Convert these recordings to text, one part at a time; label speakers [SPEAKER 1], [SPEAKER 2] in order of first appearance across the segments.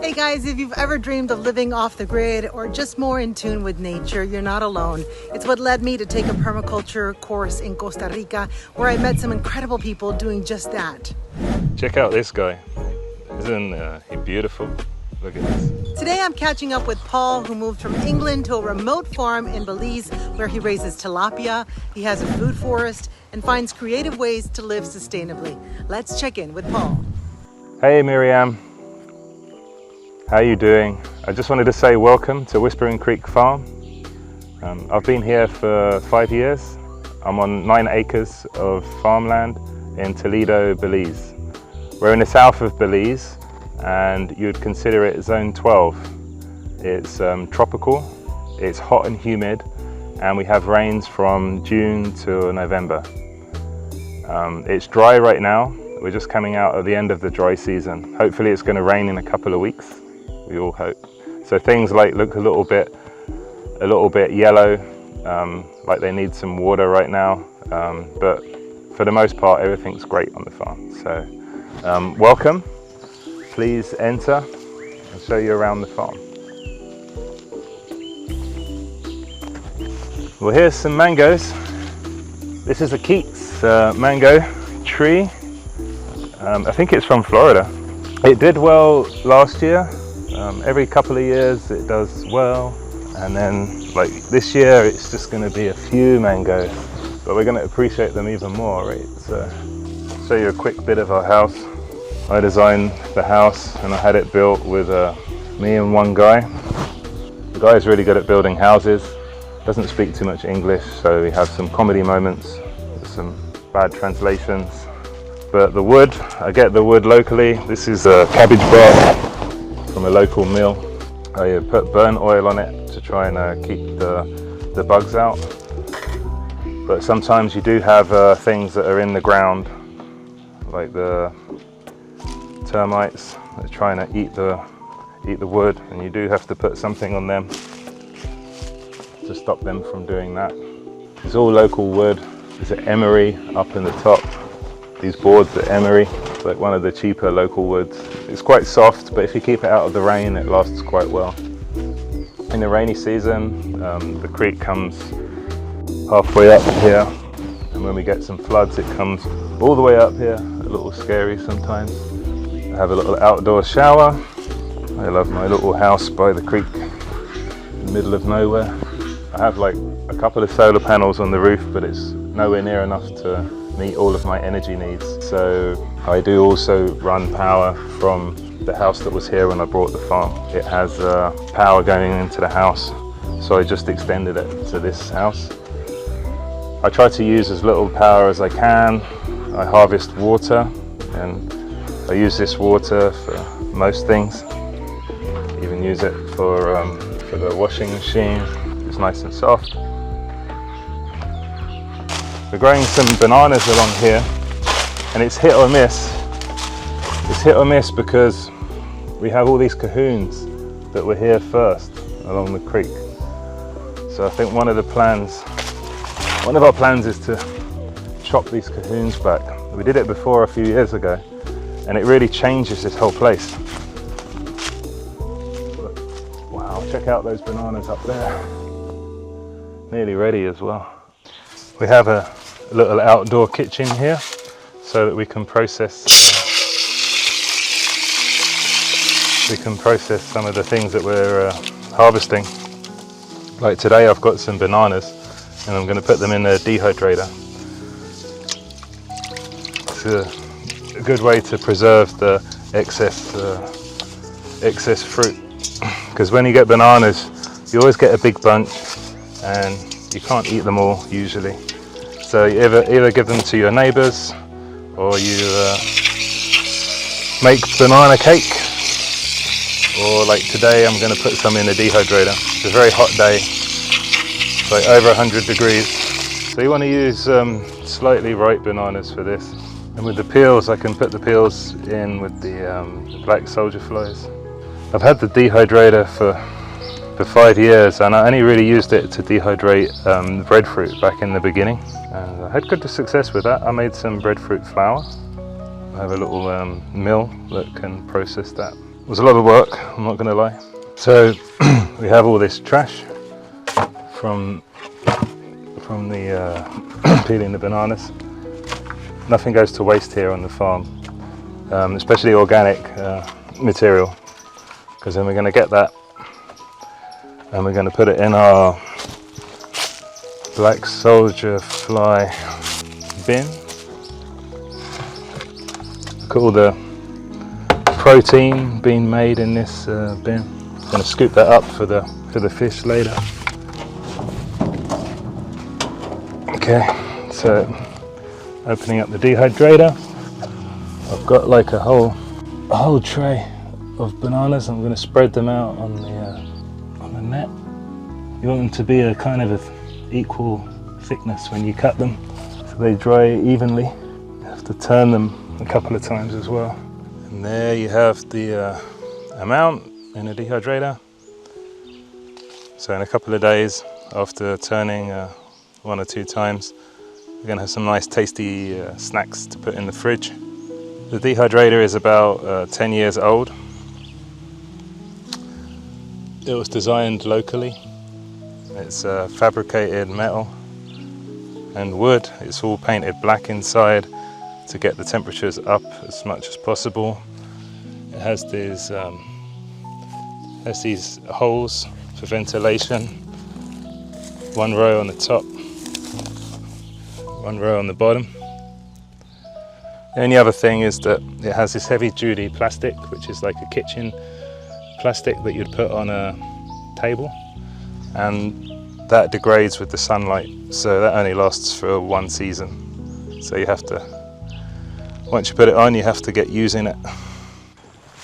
[SPEAKER 1] Hey guys, if you've ever dreamed of living off the grid or just more in tune with nature, you're not alone. It's what led me to take a permaculture course in Costa Rica, where I met some incredible people doing just that.
[SPEAKER 2] Check out this guy. Isn't he beautiful? Look at this.
[SPEAKER 1] Today I'm catching up with Paul, who moved from England to a remote farm in Belize where he raises tilapia, he has a food forest, and finds creative ways to live sustainably. Let's check in with Paul.
[SPEAKER 2] Hey Myriam. How are you doing? I just wanted to say welcome to Whispering Creek Farm. I've been here for 5 years. I'm on 9 acres of farmland in Toledo, Belize. We're in the south of Belize and you'd consider it zone 12. It's tropical, it's hot and humid, and we have rains from June to November. It's dry right now. We're just coming out at the end of the dry season. Hopefully it's going to rain in a couple of weeks. We all hope. So things like look a little bit yellow, like they need some water right now. But for the most part, everything's great on the farm. So welcome. Please enter. I'll show you around the farm. Well, here's some mangoes. This is a Keats mango tree. I think it's from Florida. It did well last year. Every couple of years it does well, and then like this year it's just going to be a few mangoes, but we're going to appreciate them even more, right? So I'll show you a quick bit of our house. I designed the house and I had it built with me and one guy. The guy is really good at building houses, doesn't speak too much English, so we have some comedy moments, some bad translations. But the wood, I get the wood locally. This is a cabbage bark from a local mill. I put burnt oil on it to try and keep the bugs out. But sometimes you do have things that are in the ground, like the termites that are trying to eat the wood, and you do have to put something on them to stop them from doing that. It's all local wood. There's an emery up in the top. These boards are emery, like one of the cheaper local woods. It's quite soft, but if you keep it out of the rain, it lasts quite well. In the rainy season, the creek comes halfway up here, and when we get some floods, it comes all the way up here. A little scary sometimes. I have a little outdoor shower. I love my little house by the creek, in the middle of nowhere. I have like a couple of solar panels on the roof, but it's nowhere near enough to meet all of my energy needs. So I do also run power from the house that was here when I bought the farm. It has power going into the house, so I just extended it to this house. I try to use as little power as I can. I harvest water, and I use this water for most things. Even use it for the washing machine. It's nice and soft. We're growing some bananas along here, and it's hit or miss. It's hit or miss because we have all these cahoons that were here first along the creek. So I think one of our plans is to chop these cahoons back. We did it before a few years ago, and it really changes this whole place. Wow, check out those bananas up there. Nearly ready as well. We have a little outdoor kitchen here so that we can process some of the things that we're harvesting. Like today I've got some bananas and I'm going to put them in a dehydrator. It's a good way to preserve the excess fruit, because when you get bananas you always get a big bunch and you can't eat them all usually. So you either give them to your neighbours, or you make banana cake, or like today I'm going to put some in a dehydrator. It's a very hot day, it's like over 100 degrees. So you want to use slightly ripe bananas for this. And with the peels, I can put the peels in with the black soldier flies. I've had the dehydrator for 5 years, and I only really used it to dehydrate breadfruit back in the beginning, and I had good success with that. I made some breadfruit flour. I have a little mill that can process that. It was a lot of work, I'm not going to lie. So we have all this trash from the peeling the bananas. Nothing goes to waste here on the farm, especially organic material, because then we're going to get that and we're going to put it in our black soldier fly bin. Look at all the protein being made in this bin. I'm going to scoop that up for the fish later. Okay, so opening up the dehydrator. I've got like a whole tray of bananas. I'm going to spread them out on the net. You want them to be a kind of a equal thickness when you cut them, so they dry evenly. You have to turn them a couple of times as well. And there you have the amount in a dehydrator. So in a couple of days, after turning 1 or 2 times, we're going to have some nice tasty snacks to put in the fridge. The dehydrator is about 10 years old. It was designed locally. It's fabricated metal and wood. It's all painted black inside to get the temperatures up as much as possible. It has these holes for ventilation. 1 row on the top, 1 row on the bottom. The only other thing is that it has this heavy duty plastic, which is like a kitchen plastic that you'd put on a table, and that degrades with the sunlight, so that only lasts for 1 season. So you have to, once you put it on, you have to get using it.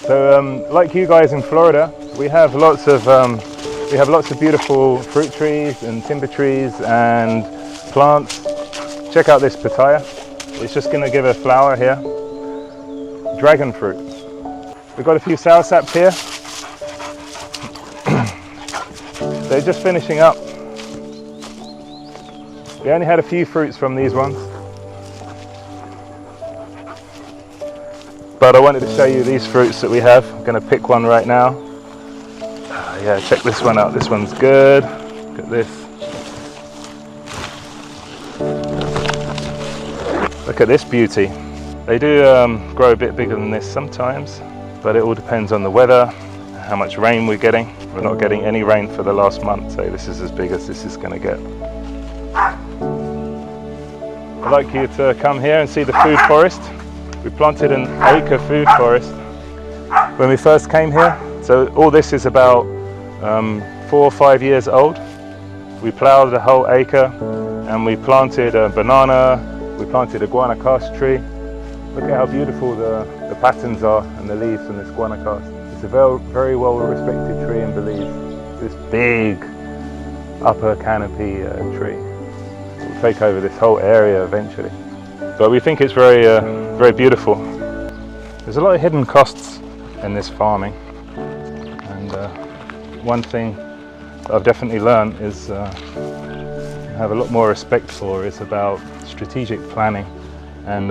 [SPEAKER 2] So like you guys in Florida, we have lots of beautiful fruit trees and timber trees and plants. Check out this pitaya. It's just going to give a flower here. Dragon fruit. We've got a few soursop here. They're just finishing up. We only had a few fruits from these ones, but I wanted to show you these fruits that we have. I'm going to pick one right now. Yeah, check this one out. This one's good. Look at this. Look at this beauty. They do grow a bit bigger than this sometimes, but it all depends on the weather, how much rain we're getting. We're not getting any rain for the last month, so this is as big as this is going to get. I'd like you to come here and see the food forest. We planted an acre food forest when we first came here. So all this is about 4 or 5 years old. We ploughed a whole acre and we planted a banana, we planted a guanacaste tree. Look at how beautiful the patterns are and the leaves from this guanacaste. It's a very well respected tree in Belize. This big upper canopy tree. We'll take over this whole area eventually. But we think it's very beautiful. There's a lot of hidden costs in this farming. And one thing that I've definitely learned is have a lot more respect for is about strategic planning and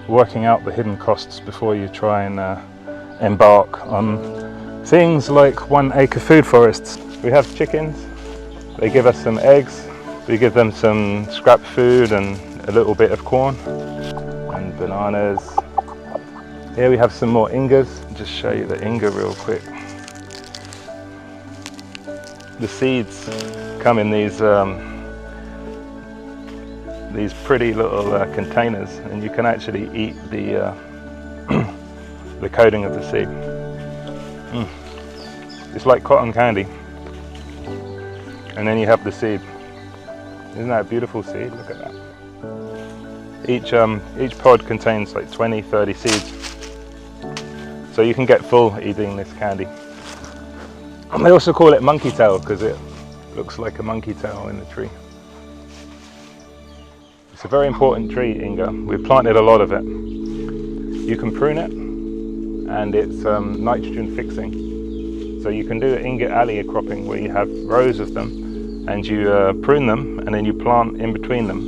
[SPEAKER 2] working out the hidden costs before you try and embark on things like 1 acre food forests. We have chickens, they give us some eggs, we give them some scrap food and a little bit of corn and bananas. Here we have some more ingas. I'll just show you the inga real quick. The seeds come in these pretty little containers, and you can actually eat the the coating of the seed. It's like cotton candy, and then you have the seed. Isn't that a beautiful seed? Look at that. Each pod contains like 20-30 seeds, so you can get full eating this candy. And they also call it monkey tail because it looks like a monkey tail in the tree. It's a very important tree, Inga. We've planted a lot of it. You can prune it, and it's nitrogen fixing. So you can do Inga alley cropping where you have rows of them, and you prune them, and then you plant in between them.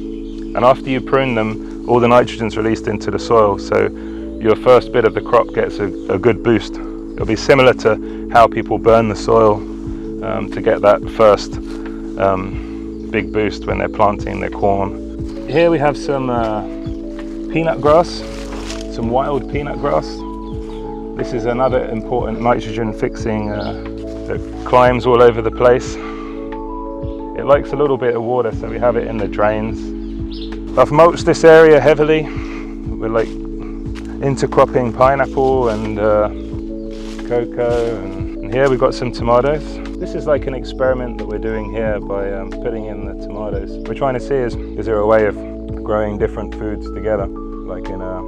[SPEAKER 2] And after you prune them, all the nitrogen's released into the soil, so your first bit of the crop gets a good boost. It'll be similar to how people burn the soil to get that first big boost when they're planting their corn. Here we have some peanut grass, some wild peanut grass. This is another important nitrogen fixing that climbs all over the place. It likes a little bit of water, so we have it in the drains. I've mulched this area heavily. We're like intercropping pineapple and cocoa, and here we've got some tomatoes. This is like an experiment that we're doing here by putting in the tomatoes. We're trying to see is there a way of growing different foods together, like in a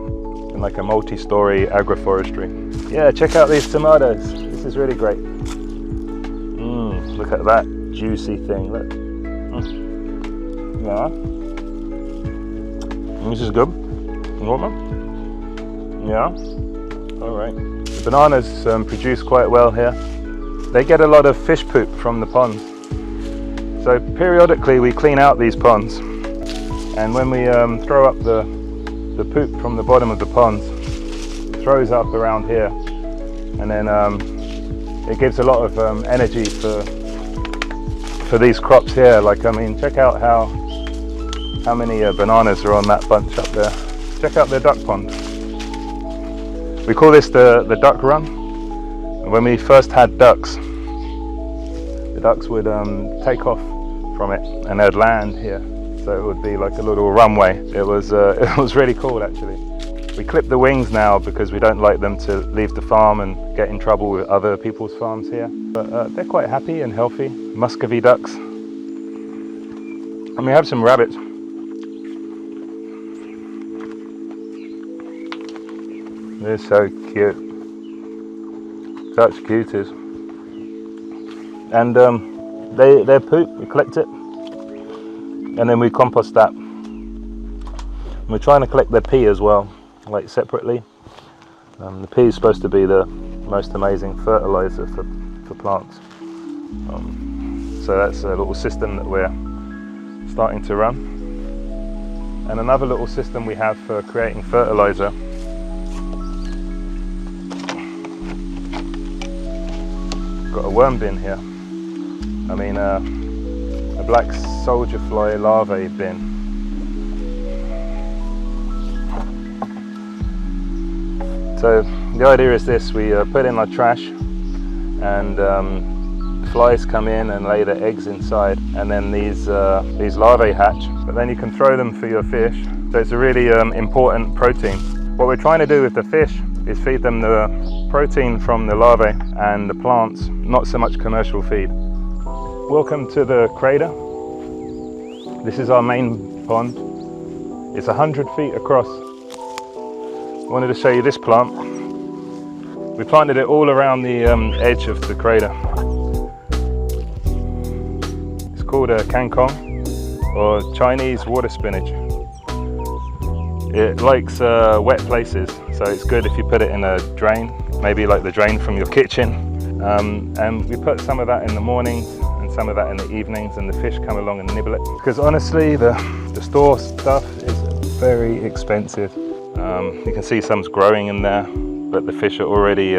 [SPEAKER 2] multi-story agroforestry. Yeah, check out these tomatoes. This is really great. Look at that juicy thing. Look. Yeah. This is good. You want one? Yeah. All right. The bananas produce quite well here. They get a lot of fish poop from the ponds. So periodically we clean out these ponds, and when we throw up the poop from the bottom of the ponds, it throws up around here, and then it gives a lot of energy for these crops here. Like, I mean, check out how many bananas are on that bunch up there. Check out the duck pond. We call this the duck run. When we first had ducks, the ducks would take off from it and they'd land here. So it would be like a little runway. It was really cool actually. We clip the wings now because we don't like them to leave the farm and get in trouble with other people's farms here. But they're quite happy and healthy. Muscovy ducks. And we have some rabbits. They're so cute. Such cuties. And their poop, we collect it and then we compost that. And we're trying to collect their pee as well, like separately. The pee is supposed to be the most amazing fertilizer for plants. So that's a little system that we're starting to run. And another little system we have for creating fertilizer. Got a worm bin here. I mean a black soldier fly larvae bin. So the idea is this: we put in our trash, and flies come in and lay their eggs inside, and then these larvae hatch. But then you can throw them for your fish. So it's a really important protein. What we're trying to do with the fish is feed them the protein from the larvae and the plants, not so much commercial feed. Welcome to the crater. This is our main pond. It's 100 feet across. I wanted to show you this plant. We planted it all around the edge of the crater. It's called a kangkong, or Chinese water spinach. It likes wet places, so it's good if you put it in a drain, maybe like the drain from your kitchen. And we put some of that in the mornings and some of that in the evenings, and the fish come along and nibble it. Because honestly, the store stuff is very expensive. You can see some's growing in there, but the fish are already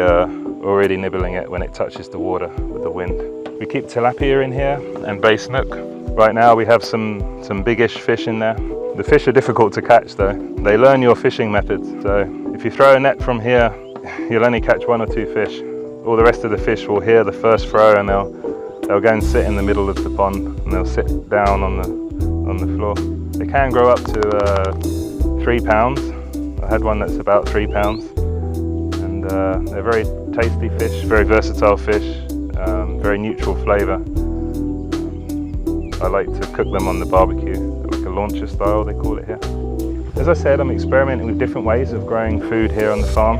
[SPEAKER 2] nibbling it when it touches the water with the wind. We keep tilapia in here and bay snook. Right now we have some biggish fish in there. The fish are difficult to catch though. They learn your fishing methods. So if you throw a net from here, you'll only catch 1 or 2 fish. All the rest of the fish will hear the first throw, and they'll go and sit in the middle of the pond, and they'll sit down on the floor. They can grow up to 3 pounds. I had one that's about 3 pounds. And they're very tasty fish, very versatile fish, very neutral flavour. I like to cook them on the barbecue, like a launcher style they call it here. As I said, I'm experimenting with different ways of growing food here on the farm.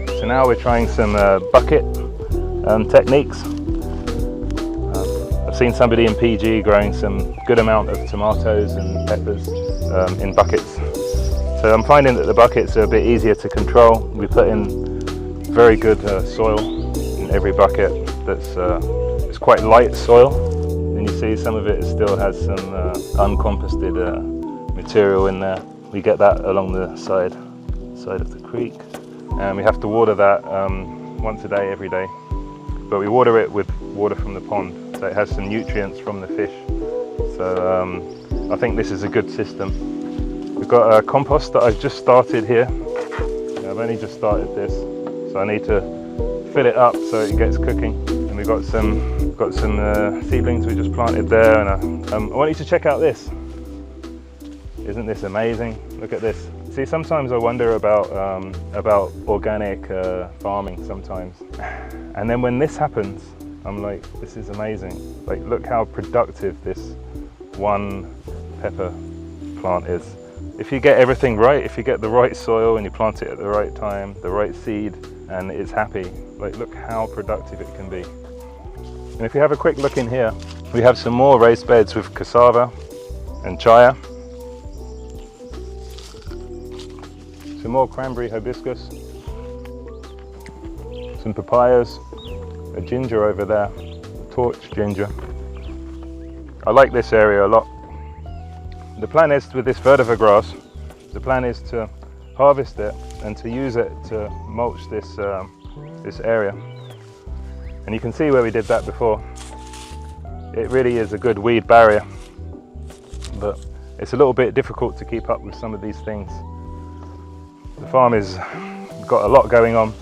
[SPEAKER 2] So now we're trying some bucket techniques. I've seen somebody in PG growing some good amount of tomatoes and peppers in buckets. So I'm finding that the buckets are a bit easier to control. We put in very good soil in every bucket. It's quite light soil. And you see some of it still has some uncomposted material in there. We get that along the side of the creek, and we have to water that once a day, every day. But we water it with water from the pond, so it has some nutrients from the fish. So I think this is a good system. We've got a compost that I've just started here. I've only just started this, so I need to fill it up so it gets cooking. And we've got some seedlings we just planted there. And I want you to check out this. Isn't this amazing? Look at this. See, sometimes I wonder about organic farming sometimes. And then when this happens, I'm like, this is amazing. Like, look how productive this one pepper plant is. If you get everything right, if you get the right soil and you plant it at the right time, the right seed, and it's happy, like, look how productive it can be. And if you have a quick look in here, we have some more raised beds with cassava and chaya. Some more cranberry hibiscus, some papayas, a ginger over there, torch ginger. I like this area a lot. The plan is, with this vetiver grass, the plan is to harvest it and to use it to mulch this area. And you can see where we did that before. It really is a good weed barrier, but it's a little bit difficult to keep up with some of these things. The farm has got a lot going on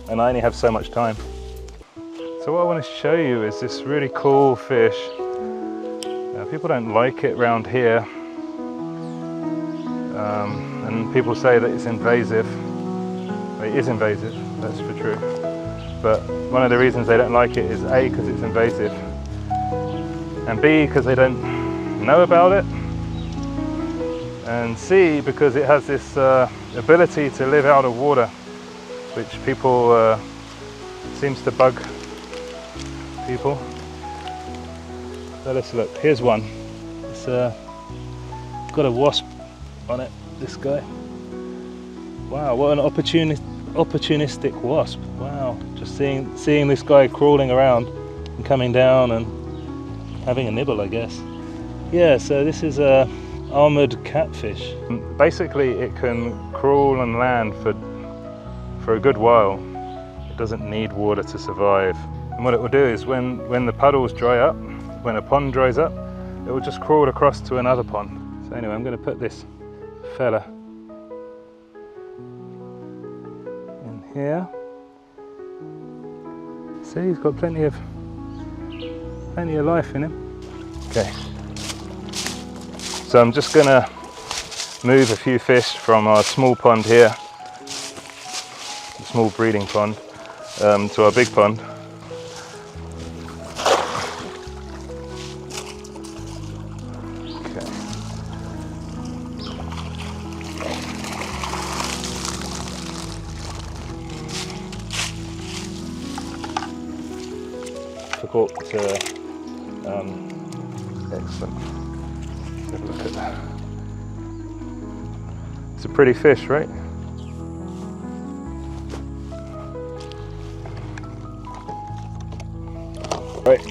[SPEAKER 2] and I only have so much time. So what I want to show you is this really cool fish. People don't like it around here, and people say that it's invasive. It is invasive, that's for true. But one of the reasons they don't like it is A, because it's invasive, and B, because they don't know about it, and C, because it has this ability to live out of water, which people seems to bug people. So let's look. Here's one. It's got a wasp on it. This guy. Wow, what an opportunistic wasp. Wow, just seeing this guy crawling around and coming down and having a nibble, I guess. Yeah. So this is a armored catfish. Basically, it can crawl and land for a good while. It doesn't need water to survive. And what it will do is when the puddles dry up, when a pond dries up, it will just crawl across to another pond. So anyway, I'm going to put this fella in here. See, he's got plenty of life in him. Okay. So I'm just going to move a few fish from our small pond here, the small breeding pond, to our big pond. Excellent. Have a look at that. It's a pretty fish, right? Right.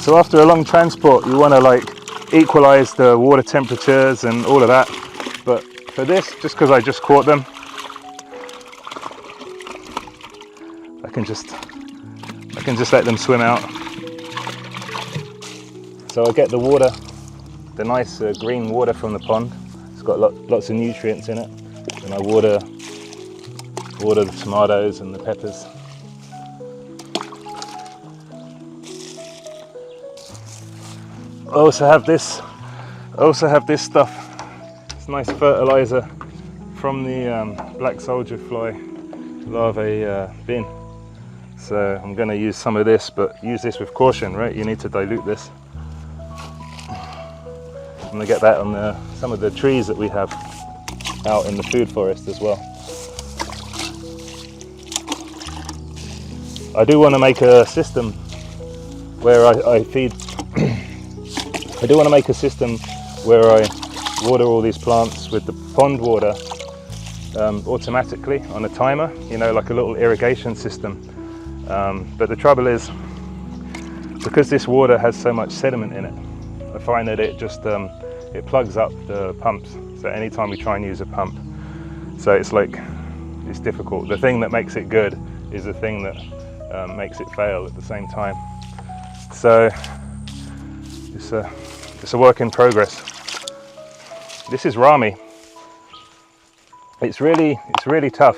[SPEAKER 2] So after a long transport, you want to like equalize the water temperatures and all of that. But for this, just because I just caught them, I can just let them swim out. So I get the water, the nice green water from the pond. It's got lots of nutrients in it, and I water the tomatoes and the peppers. I also have this stuff. It's nice fertilizer from the black soldier fly larvae bin. So I'm going to use some of this, but use this with caution, right? You need to dilute this. I'm going to get that on some of the trees that we have out in the food forest as well. I do want to make a system where I feed. I do want to make a system where I water all these plants with the pond water automatically on a timer, you know, like a little irrigation system. But the trouble is, because this water has so much sediment in it, I find that it just it plugs up the pumps. So anytime we try and use a pump, so it's like it's difficult. The thing that makes it good is the thing that makes it fail at the same time. So it's a work in progress. This is Rami. It's really tough.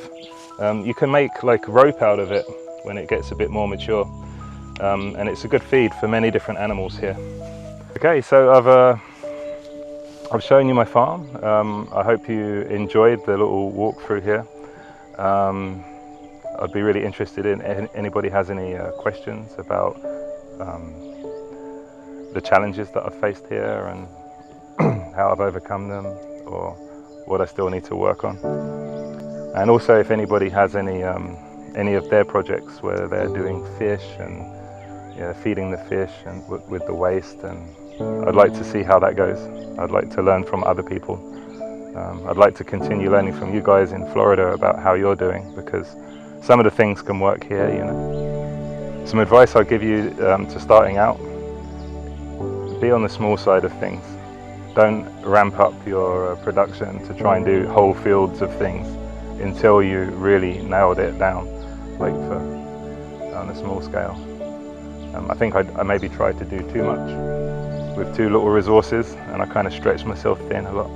[SPEAKER 2] You can make like rope out of it when it gets a bit more mature, and it's a good feed for many different animals here. Okay, so I've shown you my farm. I hope you enjoyed the little walk through here. I'd be really interested in anybody has any questions about the challenges that I've faced here and how I've overcome them, or what I still need to work on. And also if anybody has any of their projects where they're doing fish and feeding the fish and with the waste, and I'd like to see how that goes. I'd like to learn from other people. I'd like to continue learning from you guys in Florida about how you're doing, because some of the things can work here, you know. Some advice I'll give you to starting out: be on the small side of things. Don't ramp up your production to try and do whole fields of things until you really nailed it down, like on a small scale. I think I maybe tried to do too much with too little resources, and I kind of stretched myself thin a lot.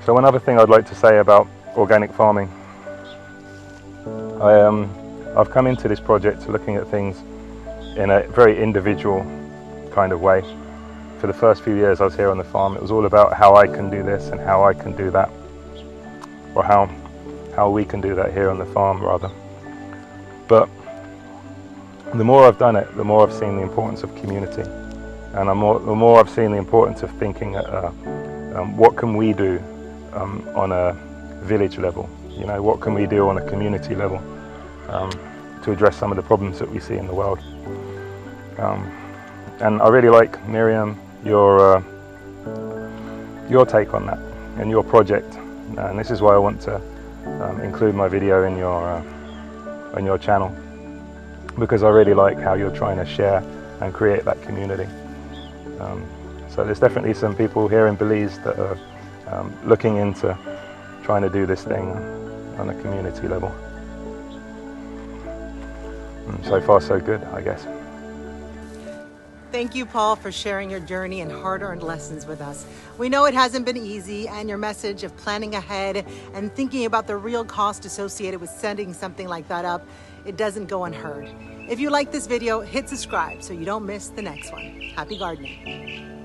[SPEAKER 2] So one other thing I'd like to say about organic farming, I've come into this project looking at things in a very individual kind of way. For the first few years I was here on the farm, it was all about how I can do this and how I can do that, or how we can do that here on the farm rather. But the more I've done it, the more I've seen the importance of community, and the more I've seen the importance of thinking what can we do on a village level, you know, what can we do on a community level to address some of the problems that we see in the world. And I really like, Myriam, your take on that and your project, and this is why I want to include my video in your channel, because I really like how you're trying to share and create that community. So there's definitely some people here in Belize that are looking into trying to do this thing on a community level. So far so good, I guess.
[SPEAKER 1] Thank you, Paul, for sharing your journey and hard-earned lessons with us. We know it hasn't been easy, and your message of planning ahead and thinking about the real cost associated with setting something like that up, it doesn't go unheard. If you like this video, hit subscribe so you don't miss the next one. Happy gardening.